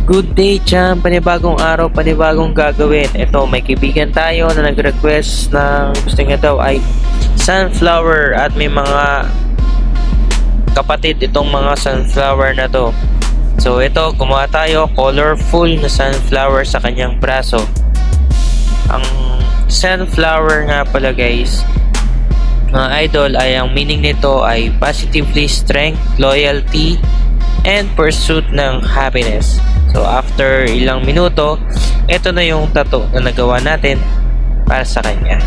Good day, champ! Panibagong araw, panibagong gagawin. Ito, may kaibigan tayo na nag-request na gusto niya daw ay sunflower at may mga kapatid itong mga sunflower na to. So ito, gumawa tayo colorful na sunflower sa kanyang braso. Ang sunflower nga pala guys, mga idol, ay ang meaning nito ay positively strength, loyalty, and pursuit ng happiness. So after ilang minuto, ito na yung tattoo na nagawa natin para sa kanya.